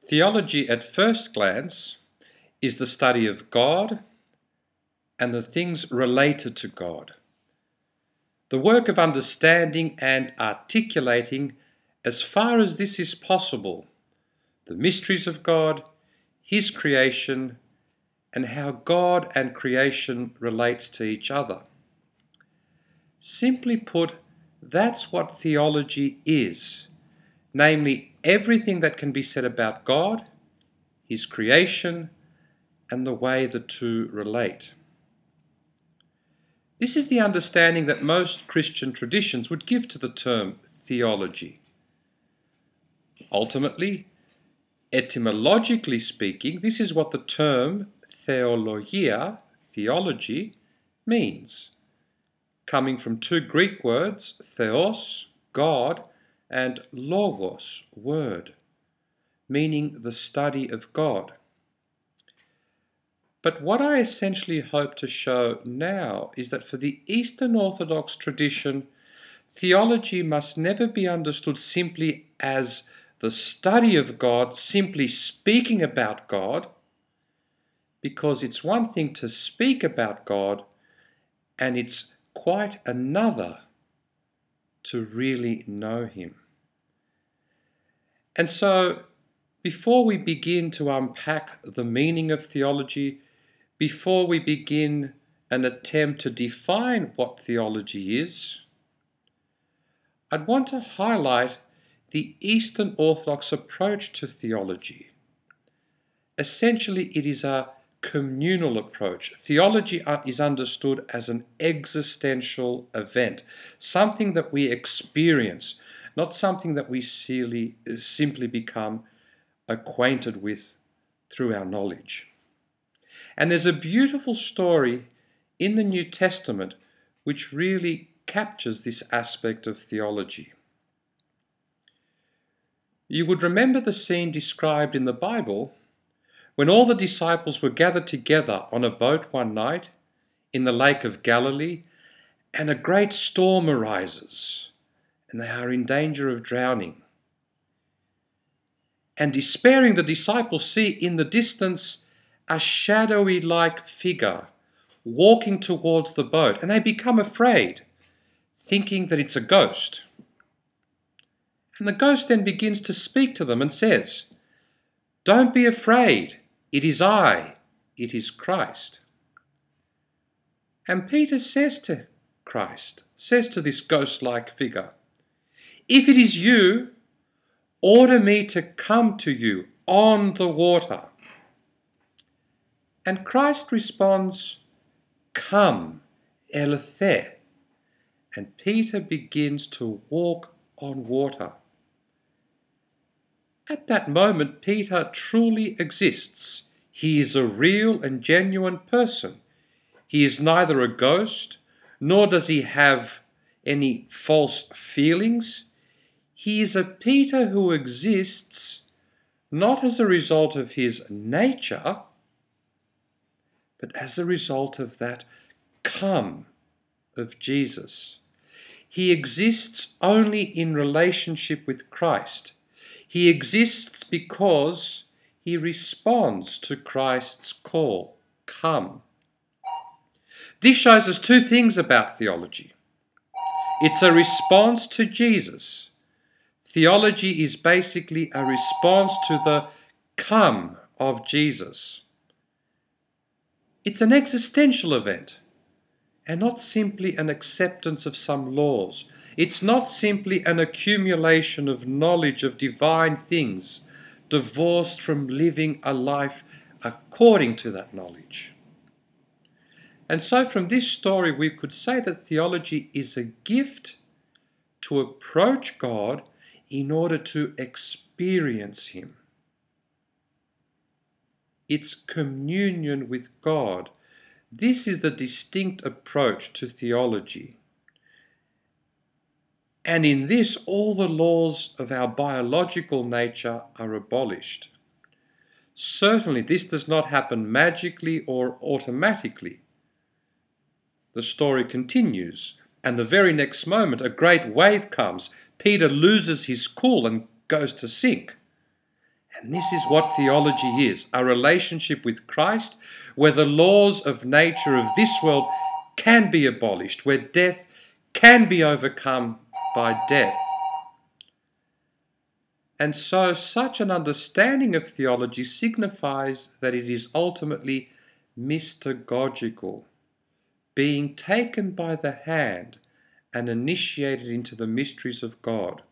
Theology at first glance is the study of God and the things related to God. The work of understanding and articulating, as far as this is possible, the mysteries of God, His creation, and how God and creation relates to each other. Simply put, that's what theology is, namely everything that can be said about God, His creation, and the way the two relate. This is the understanding that most Christian traditions would give to the term theology. Ultimately, etymologically speaking, this is what the term theologia, theology, means, coming from two Greek words, theos, God, and logos, word, meaning the study of God. But what I essentially hope to show now is that for the Eastern Orthodox tradition, theology must never be understood simply as the study of God, simply speaking about God, because it's one thing to speak about God, and it's quite another to really know Him. And so, before we begin to unpack the meaning of theology, before we begin an attempt to define what theology is, I'd want to highlight the Eastern Orthodox approach to theology. Essentially, it is a communal approach. Theology is understood as an existential event, something that we experience, not something that we simply become acquainted with through our knowledge. And there's a beautiful story in the New Testament which really captures this aspect of theology. You would remember the scene described in the Bible when all the disciples were gathered together on a boat one night in the Lake of Galilee, and a great storm arises, and they are in danger of drowning. And despairing, the disciples see in the distance a shadowy-like figure walking towards the boat, and they become afraid, thinking that it's a ghost. And the ghost then begins to speak to them and says, "Don't be afraid, it is I, it is Christ." And Peter says to this ghost-like figure, "If it is you, order me to come to you on the water." And Christ responds, "Come, elethe." And Peter begins to walk on water. At that moment, Peter truly exists. He is a real and genuine person. He is neither a ghost, nor does he have any false feelings. He is a Peter who exists not as a result of his nature, but as a result of that come of Jesus. He exists only in relationship with Christ. He exists because he responds to Christ's call, come. This shows us two things about theology. It's a response to Jesus. Theology is basically a response to the come of Jesus. It's an existential event, and not simply an acceptance of some laws. It's not simply an accumulation of knowledge of divine things, divorced from living a life according to that knowledge. And so from this story, we could say that theology is a gift to approach God in order to experience Him. It's communion with God. This is the distinct approach to theology. And in this, all the laws of our biological nature are abolished. Certainly, this does not happen magically or automatically. The story continues, and the very next moment, a great wave comes. Peter loses his cool and goes to sink. And this is what theology is, a relationship with Christ where the laws of nature of this world can be abolished, where death can be overcome by death. And so such an understanding of theology signifies that it is ultimately mystagogical, being taken by the hand and initiated into the mysteries of God,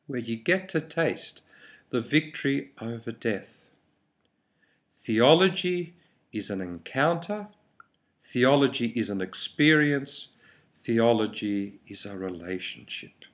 where you get to taste the victory over death. Theology is an encounter. Theology is an experience. Theology is a relationship.